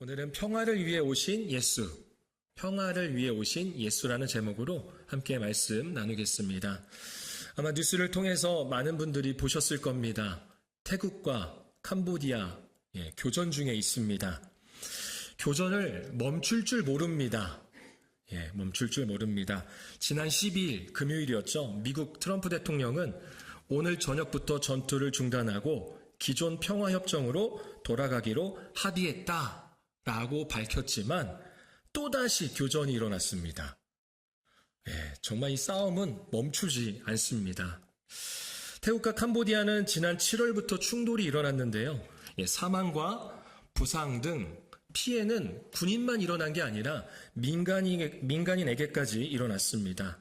오늘은 평화를 위해 오신 예수, 평화를 위해 오신 예수라는 제목으로 함께 말씀 나누겠습니다. 아마 뉴스를 통해서 많은 분들이 보셨을 겁니다. 태국과 캄보디아 교전 중에 있습니다. 교전을 멈출 줄 모릅니다. 멈출 줄 모릅니다. 지난 12일 금요일이었죠. 미국 트럼프 대통령은 오늘 저녁부터 전투를 중단하고 기존 평화협정으로 돌아가기로 합의했다라고 밝혔지만 또다시 교전이 일어났습니다. 정말 이 싸움은 멈추지 않습니다. 태국과 캄보디아는 지난 7월부터 충돌이 일어났는데요. 사망과 부상 등 피해는 군인만 일어난 게 아니라 민간인에게까지 일어났습니다.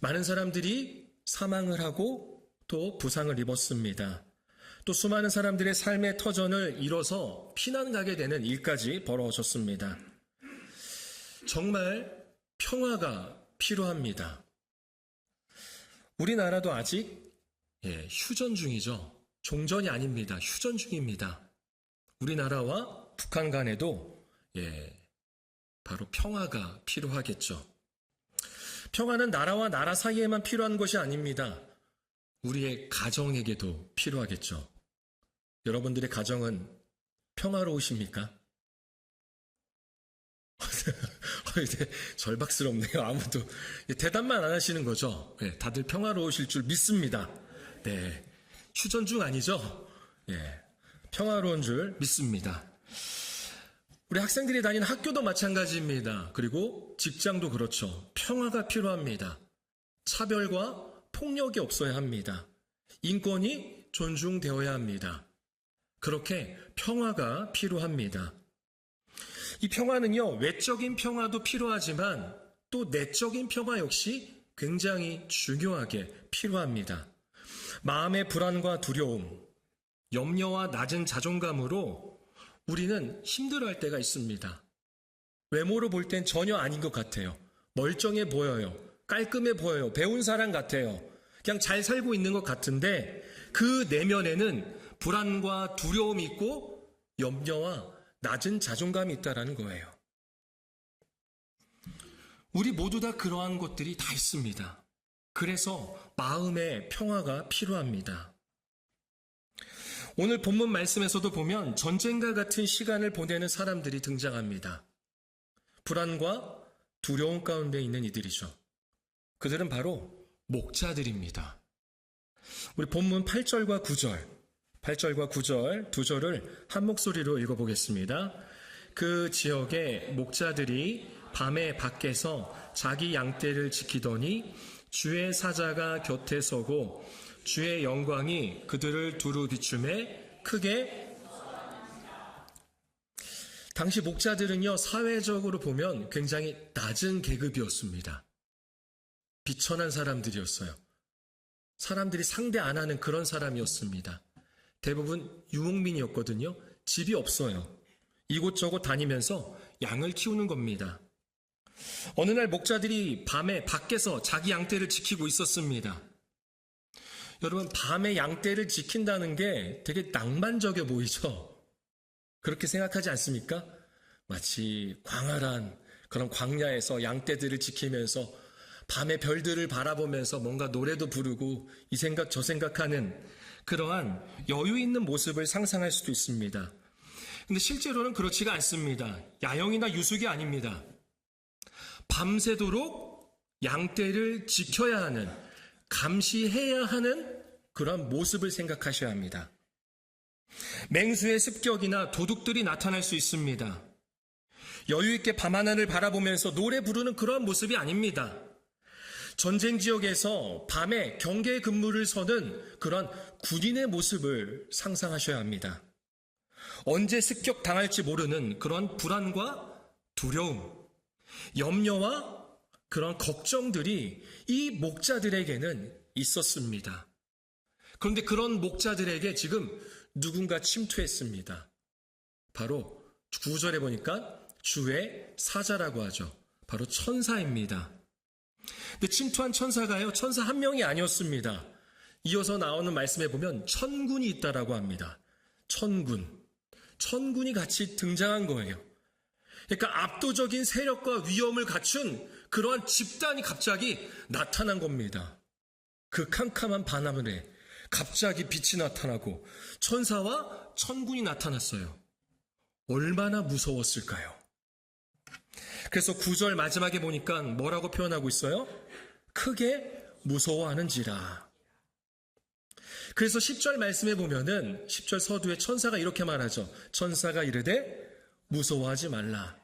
많은 사람들이 사망을 하고 또 부상을 입었습니다. 또 수많은 사람들의 삶의 터전을 잃어서 피난 가게 되는 일까지 벌어졌습니다. 정말 평화가 필요합니다. 우리나라도 아직 휴전 중이죠. 종전이 아닙니다. 휴전 중입니다. 우리나라와 북한 간에도 바로 평화가 필요하겠죠. 평화는 나라와 나라 사이에만 필요한 것이 아닙니다. 우리의 가정에게도 필요하겠죠. 여러분들의 가정은 평화로우십니까? 절박스럽네요. 아무도 대답만 안 하시는 거죠. 다들 평화로우실 줄 믿습니다. 휴전 중 아니죠? 평화로운 줄 믿습니다. 우리 학생들이 다니는 학교도 마찬가지입니다. 그리고 직장도 그렇죠. 평화가 필요합니다. 차별과 폭력이 없어야 합니다. 인권이 존중되어야 합니다. 그렇게 평화가 필요합니다. 이 평화는요, 외적인 평화도 필요하지만 또 내적인 평화 역시 굉장히 중요하게 필요합니다. 마음의 불안과 두려움, 염려와 낮은 자존감으로 우리는 힘들어할 때가 있습니다. 외모로 볼 땐 전혀 아닌 것 같아요. 멀쩡해 보여요. 깔끔해 보여요. 배운 사람 같아요. 그냥 잘 살고 있는 것 같은데 그 내면에는 불안과 두려움이 있고 염려와 낮은 자존감이 있다는 거예요. 우리 모두 다 그러한 것들이 다 있습니다. 그래서 마음의 평화가 필요합니다. 오늘 본문 말씀에서도 보면 전쟁과 같은 시간을 보내는 사람들이 등장합니다. 불안과 두려움 가운데 있는 이들이죠. 그들은 바로 목자들입니다. 우리 본문 8절과 9절 두 절을 한 목소리로 읽어보겠습니다. 그 지역의 목자들이 밤에 밖에서 자기 양떼를 지키더니 주의 사자가 곁에 서고 주의 영광이 그들을 두루 비추매 크게. 당시 목자들은요, 사회적으로 보면 굉장히 낮은 계급이었습니다. 비천한 사람들이었어요. 사람들이 상대 안 하는 그런 사람이었습니다. 대부분 유목민이었거든요. 집이 없어요. 이곳저곳 다니면서 양을 키우는 겁니다. 어느 날 목자들이 밤에 밖에서 자기 양떼를 지키고 있었습니다. 여러분, 밤에 양떼를 지킨다는 게 되게 낭만적이어 보이죠? 그렇게 생각하지 않습니까? 마치 광활한 그런 광야에서 양떼들을 지키면서 밤에 별들을 바라보면서 뭔가 노래도 부르고 이 생각 저 생각하는 그러한 여유 있는 모습을 상상할 수도 있습니다. 근데 실제로는 그렇지가 않습니다. 야영이나 유숙이 아닙니다. 밤새도록 양떼를 지켜야 하는, 감시해야 하는 그런 모습을 생각하셔야 합니다. 맹수의 습격이나 도둑들이 나타날 수 있습니다. 여유 있게 밤하늘을 바라보면서 노래 부르는 그런 모습이 아닙니다. 전쟁 지역에서 밤에 경계 근무를 서는 그런 군인의 모습을 상상하셔야 합니다. 언제 습격당할지 모르는 그런 불안과 두려움, 염려와 그런 걱정들이 이 목자들에게는 있었습니다. 그런데 그런 목자들에게 지금 누군가 침투했습니다. 바로 9절에 보니까 주의 사자라고 하죠. 바로 천사입니다. 근데 침투한 천사가요, 천사 한 명이 아니었습니다. 이어서 나오는 말씀에 보면 천군이 있다라고 합니다. 천군. 천군이 같이 등장한 거예요. 그러니까 압도적인 세력과 위엄을 갖춘 그러한 집단이 갑자기 나타난 겁니다. 그 캄캄한 밤하늘에 갑자기 빛이 나타나고 천사와 천군이 나타났어요. 얼마나 무서웠을까요? 그래서 9절 마지막에 보니까 뭐라고 표현하고 있어요? 크게 무서워하는지라. 그래서 10절 말씀에 보면은 10절 서두에 천사가 이렇게 말하죠. 천사가 이르되 무서워하지 말라.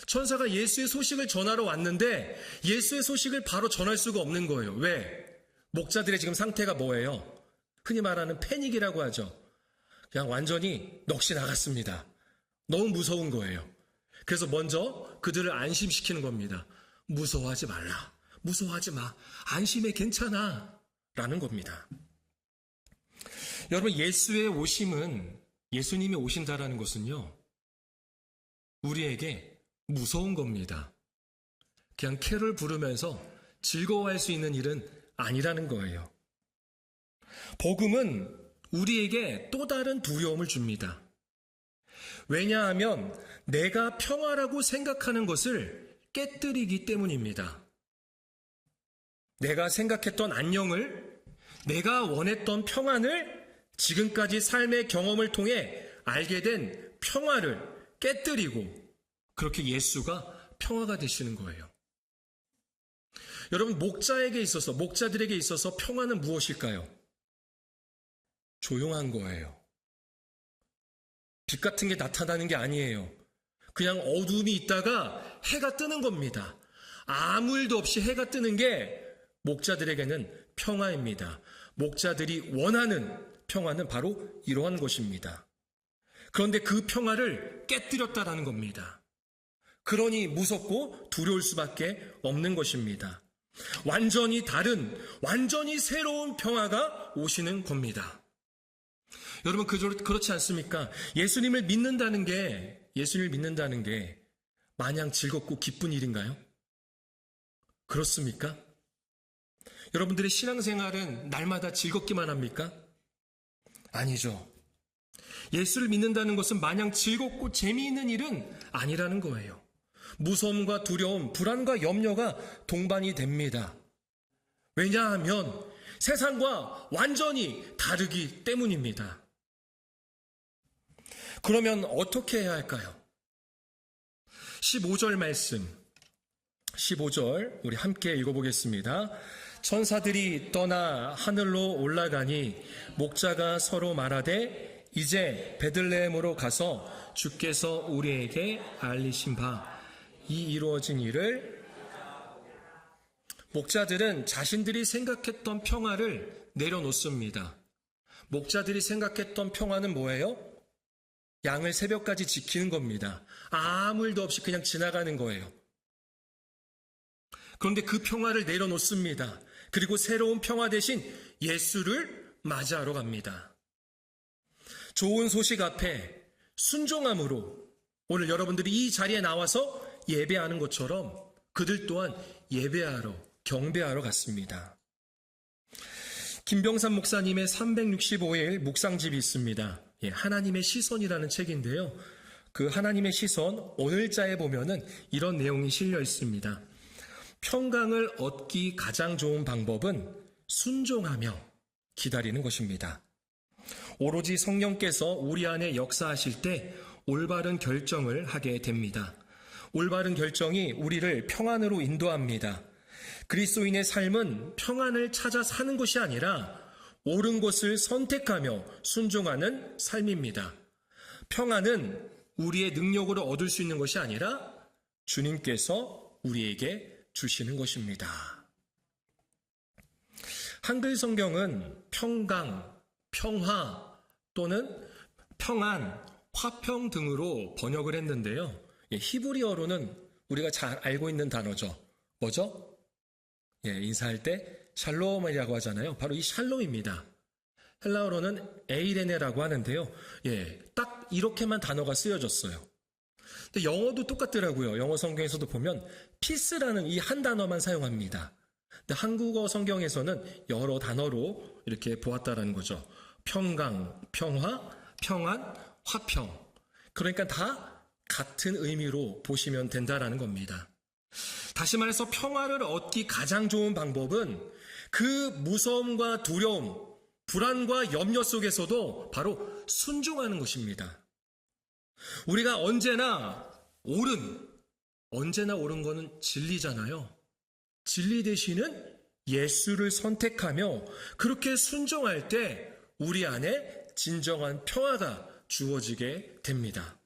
천사가 예수의 소식을 전하러 왔는데 예수의 소식을 바로 전할 수가 없는 거예요. 왜? 목자들의 지금 상태가 뭐예요? 흔히 말하는 패닉이라고 하죠. 그냥 완전히 넋이 나갔습니다. 너무 무서운 거예요. 그래서 먼저 그들을 안심시키는 겁니다. 무서워하지 말라. 무서워하지 마. 안심해, 괜찮아. 라는 겁니다. 여러분, 예수의 오심은, 예수님이 오신다라는 것은요, 우리에게 무서운 겁니다. 그냥 캐롤 부르면서 즐거워할 수 있는 일은 아니라는 거예요. 복음은 우리에게 또 다른 두려움을 줍니다. 왜냐하면 내가 평화라고 생각하는 것을 깨뜨리기 때문입니다. 내가 생각했던 안녕을, 내가 원했던 평안을, 지금까지 삶의 경험을 통해 알게 된 평화를 깨뜨리고 그렇게 예수가 평화가 되시는 거예요. 여러분, 목자들에게 있어서 평화는 무엇일까요? 조용한 거예요. 빛 같은 게 나타나는 게 아니에요. 그냥 어두움이 있다가 해가 뜨는 겁니다. 아무 일도 없이 해가 뜨는 게 목자들에게는 평화입니다. 목자들이 원하는 평화는 바로 이러한 것입니다. 그런데 그 평화를 깨뜨렸다라는 겁니다. 그러니 무섭고 두려울 수밖에 없는 것입니다. 완전히 다른, 완전히 새로운 평화가 오시는 겁니다. 여러분, 그렇지 않습니까? 예수님을 믿는다는 게 마냥 즐겁고 기쁜 일인가요? 그렇습니까? 여러분들의 신앙생활은 날마다 즐겁기만 합니까? 아니죠. 예수를 믿는다는 것은 마냥 즐겁고 재미있는 일은 아니라는 거예요. 무서움과 두려움, 불안과 염려가 동반이 됩니다. 왜냐하면 세상과 완전히 다르기 때문입니다. 그러면 어떻게 해야 할까요? 15절 말씀, 15절 우리 함께 읽어보겠습니다. 천사들이 떠나 하늘로 올라가니 목자가 서로 말하되 이제 베들레헴으로 가서 주께서 우리에게 알리신 바 이 이루어진 일을. 목자들은 자신들이 생각했던 평화를 내려놓습니다. 목자들이 생각했던 평화는 뭐예요? 양을 새벽까지 지키는 겁니다. 아무 일도 없이 그냥 지나가는 거예요. 그런데 그 평화를 내려놓습니다. 그리고 새로운 평화 대신 예수를 맞이하러 갑니다. 좋은 소식 앞에 순종함으로 오늘 여러분들이 이 자리에 나와서 예배하는 것처럼 그들 또한 예배하러, 경배하러 갔습니다. 김병삼 목사님의 365일 묵상집이 있습니다. 하나님의 시선이라는 책인데요. 그 하나님의 시선 오늘자에 보면은 이런 내용이 실려 있습니다. 평강을 얻기 가장 좋은 방법은 순종하며 기다리는 것입니다. 오로지 성령께서 우리 안에 역사하실 때 올바른 결정을 하게 됩니다. 올바른 결정이 우리를 평안으로 인도합니다. 그리스도인의 삶은 평안을 찾아 사는 것이 아니라 옳은 것을 선택하며 순종하는 삶입니다. 평안은 우리의 능력으로 얻을 수 있는 것이 아니라 주님께서 우리에게 주시는 것입니다. 한글 성경은 평강, 평화 또는 평안, 화평 등으로 번역을 했는데요. 히브리어로는 우리가 잘 알고 있는 단어죠. 뭐죠? 인사할 때 샬롬이라고 하잖아요. 바로 이 샬롬입니다. 헬라어로는 에이레네라고 하는데요. 딱 이렇게만 단어가 쓰여졌어요. 근데 영어도 똑같더라고요. 영어 성경에서도 보면 피스라는 이 한 단어만 사용합니다. 근데 한국어 성경에서는 여러 단어로 이렇게 보았다라는 거죠. 평강, 평화, 평안, 화평. 그러니까 다 같은 의미로 보시면 된다라는 겁니다. 다시 말해서 평화를 얻기 가장 좋은 방법은 그 무서움과 두려움, 불안과 염려 속에서도 바로 순종하는 것입니다. 우리가 언제나 옳은 거는 진리잖아요. 진리 대신은 예수를 선택하며 그렇게 순종할 때 우리 안에 진정한 평화가 주어지게 됩니다.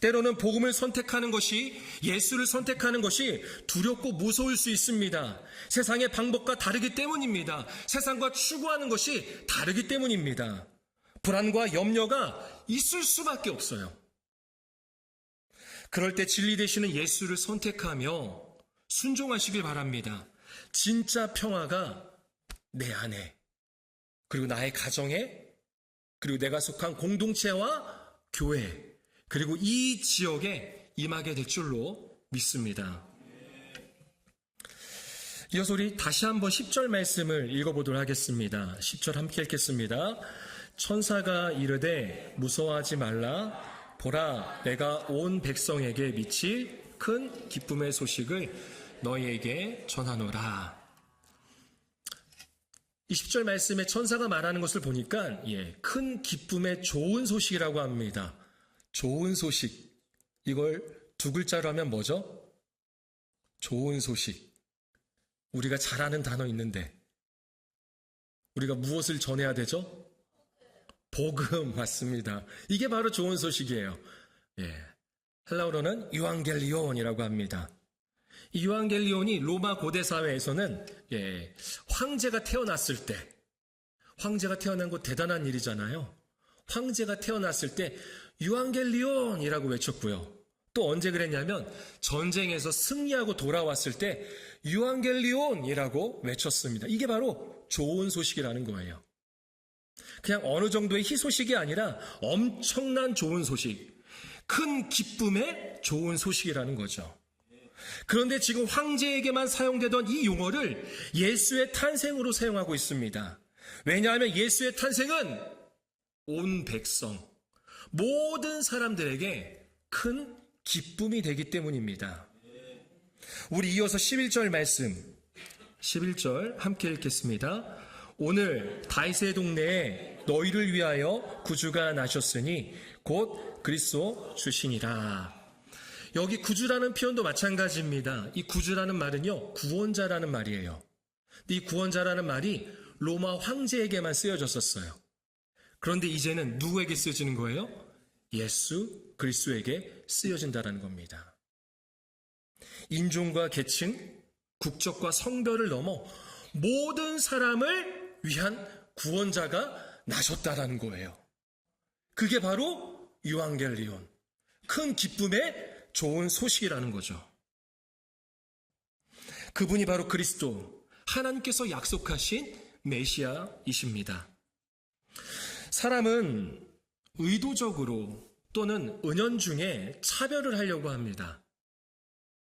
때로는 복음을 선택하는 것이, 예수를 선택하는 것이 두렵고 무서울 수 있습니다. 세상의 방법과 다르기 때문입니다. 세상과 추구하는 것이 다르기 때문입니다. 불안과 염려가 있을 수밖에 없어요. 그럴 때 진리 되시는 예수를 선택하며 순종하시길 바랍니다. 진짜 평화가 내 안에, 그리고 나의 가정에, 그리고 내가 속한 공동체와 교회, 그리고 이 지역에 임하게 될 줄로 믿습니다. 이어서 우리 다시 한번 10절 말씀을 읽어보도록 하겠습니다. 10절 함께 읽겠습니다. 천사가 이르되 무서워하지 말라. 보라, 내가 온 백성에게 미칠 큰 기쁨의 소식을 너희에게 전하노라. 20절 말씀에 천사가 말하는 것을 보니까 큰 기쁨의 좋은 소식이라고 합니다. 좋은 소식. 이걸 두 글자로 하면 뭐죠? 좋은 소식. 우리가 잘 아는 단어 있는데 우리가 무엇을 전해야 되죠? 복음. 맞습니다. 이게 바로 좋은 소식이에요. 헬라어로는 유앙겔리온이라고 합니다. 이 유앙겔리온이 로마 고대 사회에서는 황제가 태어났을 때, 황제가 태어난 거 대단한 일이잖아요. 황제가 태어났을 때 유앙겔리온이라고 외쳤고요. 또 언제 그랬냐면 전쟁에서 승리하고 돌아왔을 때 유앙겔리온이라고 외쳤습니다. 이게 바로 좋은 소식이라는 거예요. 그냥 어느 정도의 희소식이 아니라 엄청난 좋은 소식, 큰 기쁨의 좋은 소식이라는 거죠. 그런데 지금 황제에게만 사용되던 이 용어를 예수의 탄생으로 사용하고 있습니다. 왜냐하면 예수의 탄생은 온 백성, 모든 사람들에게 큰 기쁨이 되기 때문입니다. 우리 이어서 11절 말씀, 11절 함께 읽겠습니다. 오늘 다윗의 동네에 너희를 위하여 구주가 나셨으니 곧 그리스도 주시니라. 여기 구주라는 표현도 마찬가지입니다. 이 구주라는 말은요, 구원자라는 말이에요. 근데 이 구원자라는 말이 로마 황제에게만 쓰여졌었어요. 그런데 이제는 누구에게 쓰여지는 거예요? 예수 그리스도에게 쓰여진다는 겁니다. 인종과 계층, 국적과 성별을 넘어 모든 사람을 위한 구원자가 나셨다라는 거예요. 그게 바로 유앙겔리온, 큰 기쁨의 좋은 소식이라는 거죠. 그분이 바로 그리스도, 하나님께서 약속하신 메시아이십니다. 사람은 의도적으로 또는 은연중에 차별을 하려고 합니다.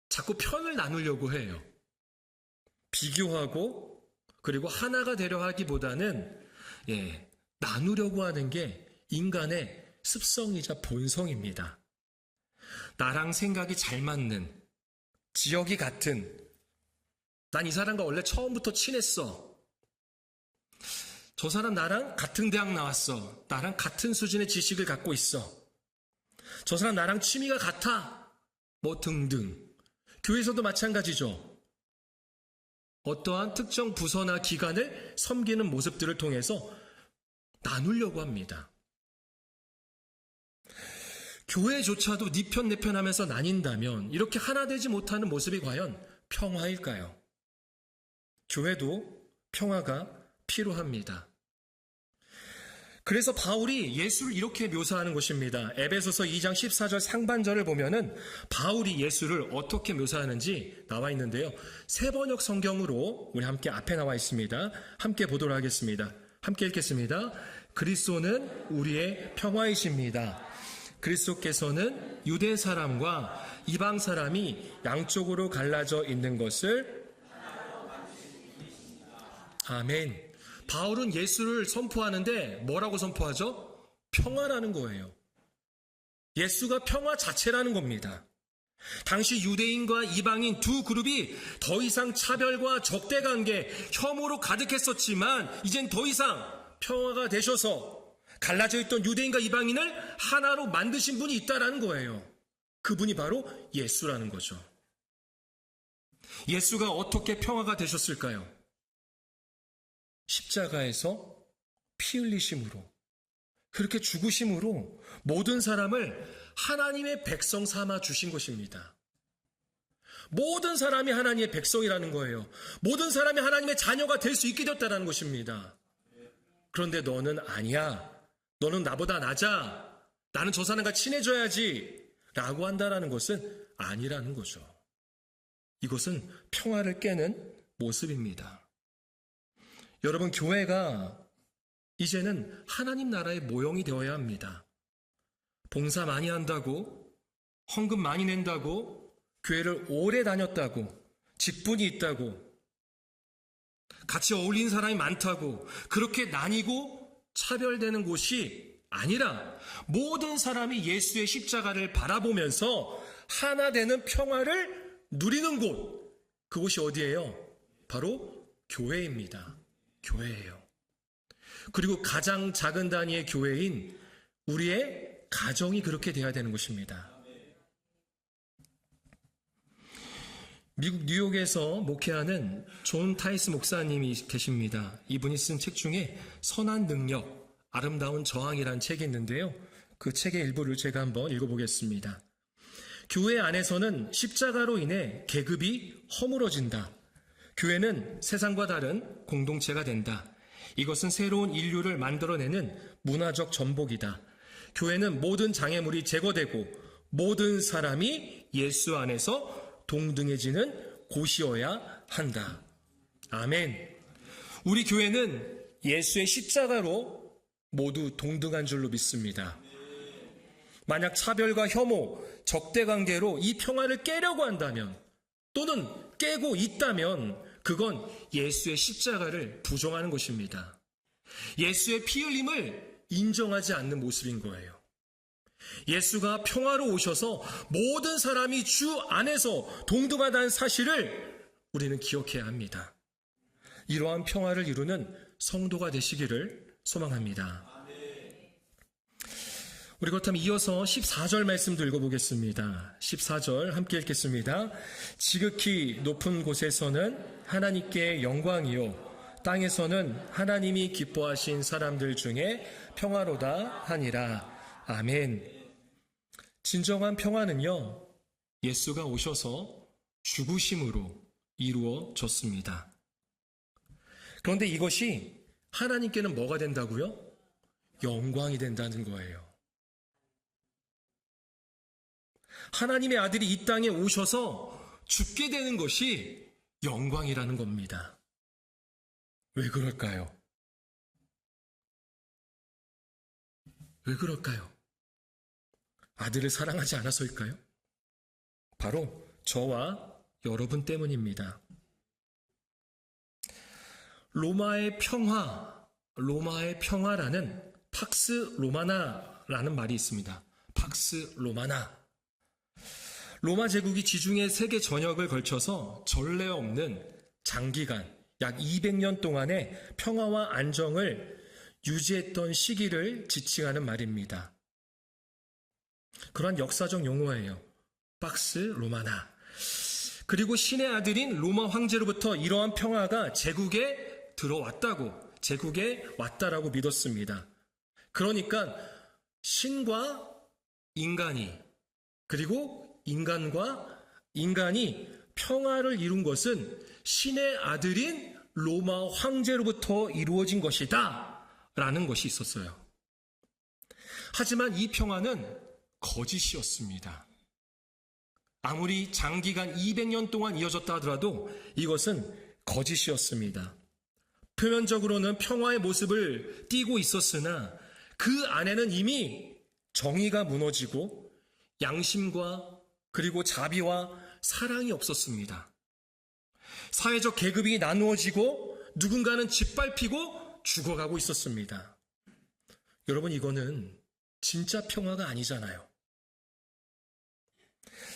자꾸 편을 나누려고 해요. 비교하고 그리고 하나가 되려 하기보다는 나누려고 하는 게 인간의 습성이자 본성입니다. 나랑 생각이 잘 맞는, 지역이 같은, 난 이 사람과 원래 처음부터 친했어. 저 사람 나랑 같은 대학 나왔어. 나랑 같은 수준의 지식을 갖고 있어. 저 사람 나랑 취미가 같아. 뭐 등등. 교회에서도 마찬가지죠. 어떠한 특정 부서나 기관을 섬기는 모습들을 통해서 나누려고 합니다. 교회조차도 네 편 내 편 하면서 나뉜다면 이렇게 하나 되지 못하는 모습이 과연 평화일까요? 교회도 평화가 필요합니다. 그래서 바울이 예수를 이렇게 묘사하는 것입니다. 에베소서 2장 14절 상반절을 보면은 바울이 예수를 어떻게 묘사하는지 나와 있는데요. 새 번역 성경으로 우리 함께 앞에 나와 있습니다. 함께 보도록 하겠습니다. 함께 읽겠습니다. 그리스도는 우리의 평화이십니다. 그리스도께서는 유대 사람과 이방 사람이 양쪽으로 갈라져 있는 것을 아멘. 바울은 예수를 선포하는데 뭐라고 선포하죠? 평화라는 거예요. 예수가 평화 자체라는 겁니다. 당시 유대인과 이방인 두 그룹이 더 이상 차별과 적대관계, 혐오로 가득했었지만 이젠 더 이상 평화가 되셔서 갈라져 있던 유대인과 이방인을 하나로 만드신 분이 있다라는 거예요. 그분이 바로 예수라는 거죠. 예수가 어떻게 평화가 되셨을까요? 십자가에서 피 흘리심으로, 그렇게 죽으심으로 모든 사람을 하나님의 백성 삼아 주신 것입니다. 모든 사람이 하나님의 백성이라는 거예요. 모든 사람이 하나님의 자녀가 될 수 있게 되었다는 것입니다. 그런데 너는 아니야. 너는 나보다 낮아. 나는 저 사람과 친해져야지. 라고 한다라는 것은 아니라는 거죠. 이것은 평화를 깨는 모습입니다. 여러분, 교회가 이제는 하나님 나라의 모형이 되어야 합니다. 봉사 많이 한다고, 헌금 많이 낸다고, 교회를 오래 다녔다고, 직분이 있다고, 같이 어울리는 사람이 많다고, 그렇게 나뉘고 차별되는 곳이 아니라 모든 사람이 예수의 십자가를 바라보면서 하나 되는 평화를 누리는 곳, 그곳이 어디예요? 바로 교회입니다. 교회예요. 그리고 가장 작은 단위의 교회인 우리의 가정이 그렇게 돼야 되는 것입니다. 미국 뉴욕에서 목회하는 존 타이스 목사님이 계십니다. 이분이 쓴 책 중에 선한 능력, 아름다운 저항이라는 책이 있는데요. 그 책의 일부를 제가 한번 읽어보겠습니다. 교회 안에서는 십자가로 인해 계급이 허물어진다. 교회는 세상과 다른 공동체가 된다. 이것은 새로운 인류를 만들어내는 문화적 전복이다. 교회는 모든 장애물이 제거되고 모든 사람이 예수 안에서 동등해지는 곳이어야 한다. 아멘. 우리 교회는 예수의 십자가로 모두 동등한 줄로 믿습니다. 만약 차별과 혐오, 적대관계로 이 평화를 깨려고 한다면, 또는 깨고 있다면 그건 예수의 십자가를 부정하는 것입니다. 예수의 피 흘림을 인정하지 않는 모습인 거예요. 예수가 평화로 오셔서 모든 사람이 주 안에서 동등하다는 사실을 우리는 기억해야 합니다. 이러한 평화를 이루는 성도가 되시기를 소망합니다. 우리 그렇다면 이어서 14절 말씀도 읽어보겠습니다. 14절 함께 읽겠습니다. 지극히 높은 곳에서는 하나님께 영광이요, 땅에서는 하나님이 기뻐하신 사람들 중에 평화로다 하니라. 아멘. 진정한 평화는요, 예수가 오셔서 죽으심으로 이루어졌습니다. 그런데 이것이 하나님께는 뭐가 된다고요? 영광이 된다는 거예요. 하나님의 아들이 이 땅에 오셔서 죽게 되는 것이 영광이라는 겁니다. 왜 그럴까요? 왜 그럴까요? 아들을 사랑하지 않아서일까요? 바로 저와 여러분 때문입니다. 로마의 평화라는 팍스 로마나라는 말이 있습니다. 팍스 로마나. 로마 제국이 지중해 세계 전역을 걸쳐서 전례 없는 장기간, 약 200년 동안의 평화와 안정을 유지했던 시기를 지칭하는 말입니다. 그러한 역사적 용어예요. 팍스 로마나. 그리고 신의 아들인 로마 황제로부터 이러한 평화가 제국에 들어왔다고, 제국에 왔다라고 믿었습니다. 그러니까 신과 인간이, 그리고 인간과 인간이 평화를 이룬 것은 신의 아들인 로마 황제로부터 이루어진 것이다 라는 것이 있었어요. 하지만 이 평화는 거짓이었습니다. 아무리 장기간 200년 동안 이어졌다 하더라도 이것은 거짓이었습니다. 표면적으로는 평화의 모습을 띠고 있었으나 그 안에는 이미 정의가 무너지고 양심과 그리고 자비와 사랑이 없었습니다. 사회적 계급이 나누어지고 누군가는 짓밟히고 죽어가고 있었습니다. 여러분, 이거는 진짜 평화가 아니잖아요.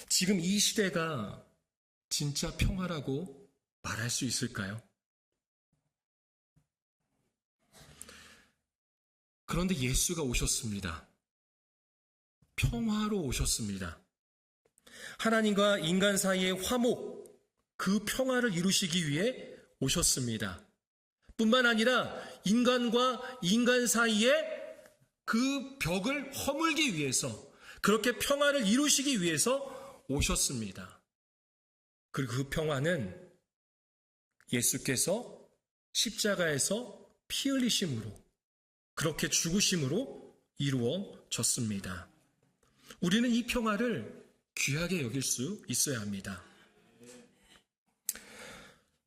지금 이 시대가 진짜 평화라고 말할 수 있을까요? 그런데 예수가 오셨습니다. 평화로 오셨습니다. 하나님과 인간 사이의 화목, 그 평화를 이루시기 위해 오셨습니다. 뿐만 아니라 인간과 인간 사이의 그 벽을 허물기 위해서, 그렇게 평화를 이루시기 위해서 오셨습니다. 그리고 그 평화는 예수께서 십자가에서 피 흘리심으로, 그렇게 죽으심으로 이루어졌습니다. 우리는 이 평화를 귀하게 여길 수 있어야 합니다.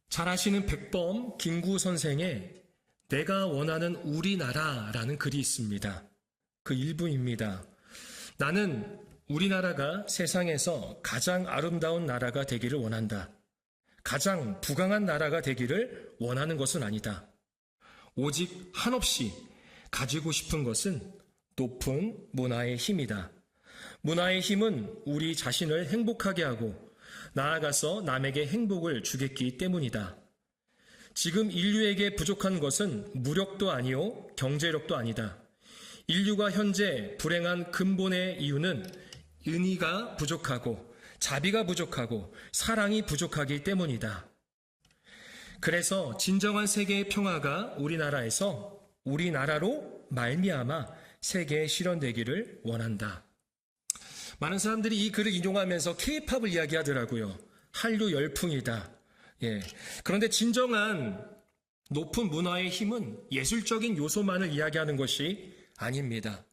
잘 아시는 백범 김구 선생의 내가 원하는 우리나라라는 글이 있습니다. 그 일부입니다. 나는 우리나라가 세상에서 가장 아름다운 나라가 되기를 원한다. 가장 부강한 나라가 되기를 원하는 것은 아니다. 오직 한없이 가지고 싶은 것은 높은 문화의 힘이다. 문화의 힘은 우리 자신을 행복하게 하고 나아가서 남에게 행복을 주겠기 때문이다. 지금 인류에게 부족한 것은 무력도 아니요 경제력도 아니다. 인류가 현재 불행한 근본의 이유는 은희가 부족하고 자비가 부족하고 사랑이 부족하기 때문이다. 그래서 진정한 세계의 평화가 우리나라로 말미암아 세계에 실현되기를 원한다. 많은 사람들이 이 글을 인용하면서 K-팝을 이야기하더라고요. 한류 열풍이다. 그런데 진정한 높은 문화의 힘은 예술적인 요소만을 이야기하는 것이 아닙니다.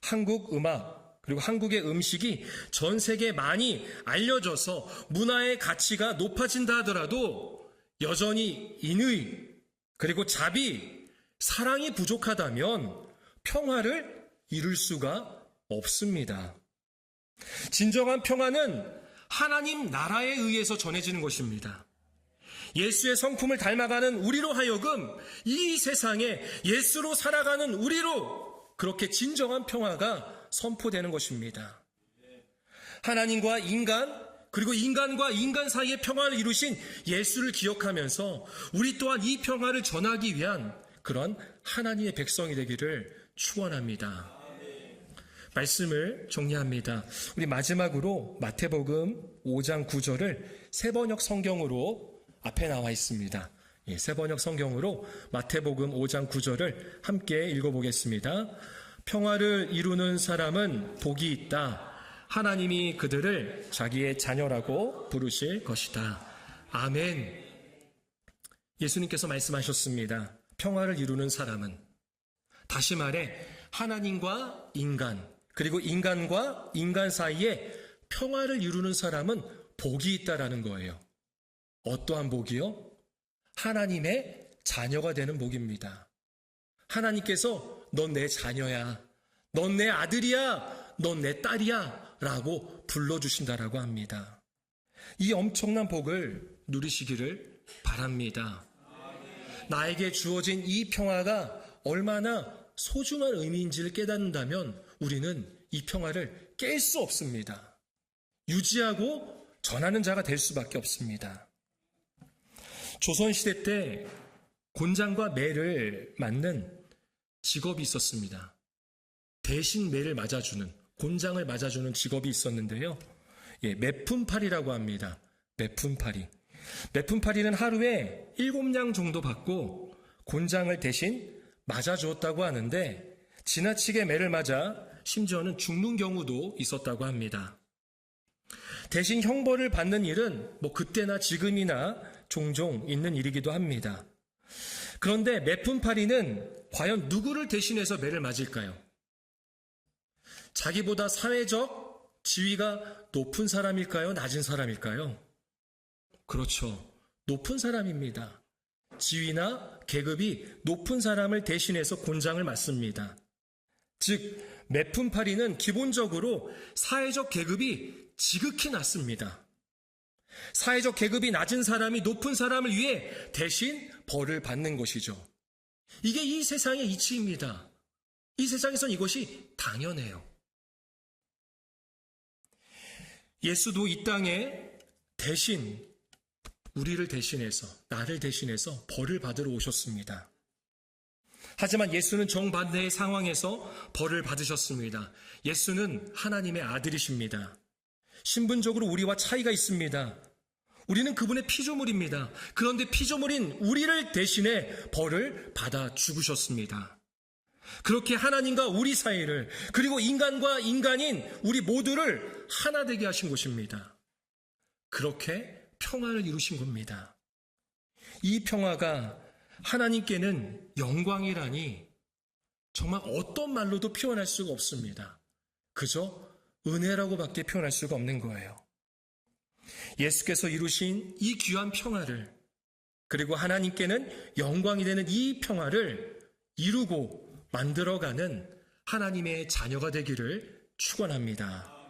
한국 음악 그리고 한국의 음식이 전 세계에 많이 알려져서 문화의 가치가 높아진다 하더라도 여전히 인의 그리고 자비, 사랑이 부족하다면 평화를 이룰 수가 없습니다. 진정한 평화는 하나님 나라에 의해서 전해지는 것입니다. 예수의 성품을 닮아가는 우리로 하여금 이 세상에 예수로 살아가는 우리로 그렇게 진정한 평화가 선포되는 것입니다. 하나님과 인간 그리고 인간과 인간 사이의 평화를 이루신 예수를 기억하면서 우리 또한 이 평화를 전하기 위한 그런 하나님의 백성이 되기를 축원합니다. 말씀을 정리합니다. 우리 마지막으로 마태복음 5장 9절을 세번역 성경으로 앞에 나와 있습니다. 세번역 성경으로 마태복음 5장 9절을 함께 읽어보겠습니다. 평화를 이루는 사람은 복이 있다. 하나님이 그들을 자기의 자녀라고 부르실 것이다. 아멘. 예수님께서 말씀하셨습니다. 평화를 이루는 사람은, 다시 말해 하나님과 인간 그리고 인간과 인간 사이에 평화를 이루는 사람은 복이 있다라는 거예요. 어떠한 복이요? 하나님의 자녀가 되는 복입니다. 하나님께서 넌 내 자녀야, 넌 내 아들이야, 넌 내 딸이야 라고 불러주신다라고 합니다. 이 엄청난 복을 누리시기를 바랍니다. 나에게 주어진 이 평화가 얼마나 소중한 의미인지를 깨닫는다면 우리는 이 평화를 깰 수 없습니다. 유지하고 전하는 자가 될 수밖에 없습니다. 조선시대 때 곤장과 매를 맞는 직업이 있었습니다. 대신 매를 맞아주는, 곤장을 맞아주는 직업이 있었는데요. 매품팔이라고 합니다. 매품팔이. 매품팔이는 하루에 7냥 정도 받고 곤장을 대신 맞아주었다고 하는데 지나치게 매를 맞아 심지어는 죽는 경우도 있었다고 합니다. 대신 형벌을 받는 일은 그때나 지금이나 종종 있는 일이기도 합니다. 그런데 매품팔이는 과연 누구를 대신해서 매를 맞을까요? 자기보다 사회적 지위가 높은 사람일까요? 낮은 사람일까요? 그렇죠. 높은 사람입니다. 지위나 계급이 높은 사람을 대신해서 곤장을 맞습니다. 즉, 매품팔이는 기본적으로 사회적 계급이 지극히 낮습니다. 사회적 계급이 낮은 사람이 높은 사람을 위해 대신 벌을 받는 것이죠. 이게 이 세상의 이치입니다. 이 세상에선 이것이 당연해요. 예수도 이 땅에 대신 우리를 대신해서, 나를 대신해서 벌을 받으러 오셨습니다. 하지만 예수는 정반대의 상황에서 벌을 받으셨습니다. 예수는 하나님의 아들이십니다. 신분적으로 우리와 차이가 있습니다. 우리는 그분의 피조물입니다. 그런데 피조물인 우리를 대신해 벌을 받아 죽으셨습니다. 그렇게 하나님과 우리 사이를, 그리고 인간과 인간인 우리 모두를 하나 되게 하신 것입니다. 그렇게 평화를 이루신 겁니다. 이 평화가 하나님께는 영광이라니 정말 어떤 말로도 표현할 수가 없습니다. 그저 은혜라고밖에 표현할 수가 없는 거예요. 예수께서 이루신 이 귀한 평화를, 그리고 하나님께는 영광이 되는 이 평화를 이루고 만들어가는 하나님의 자녀가 되기를 축원합니다.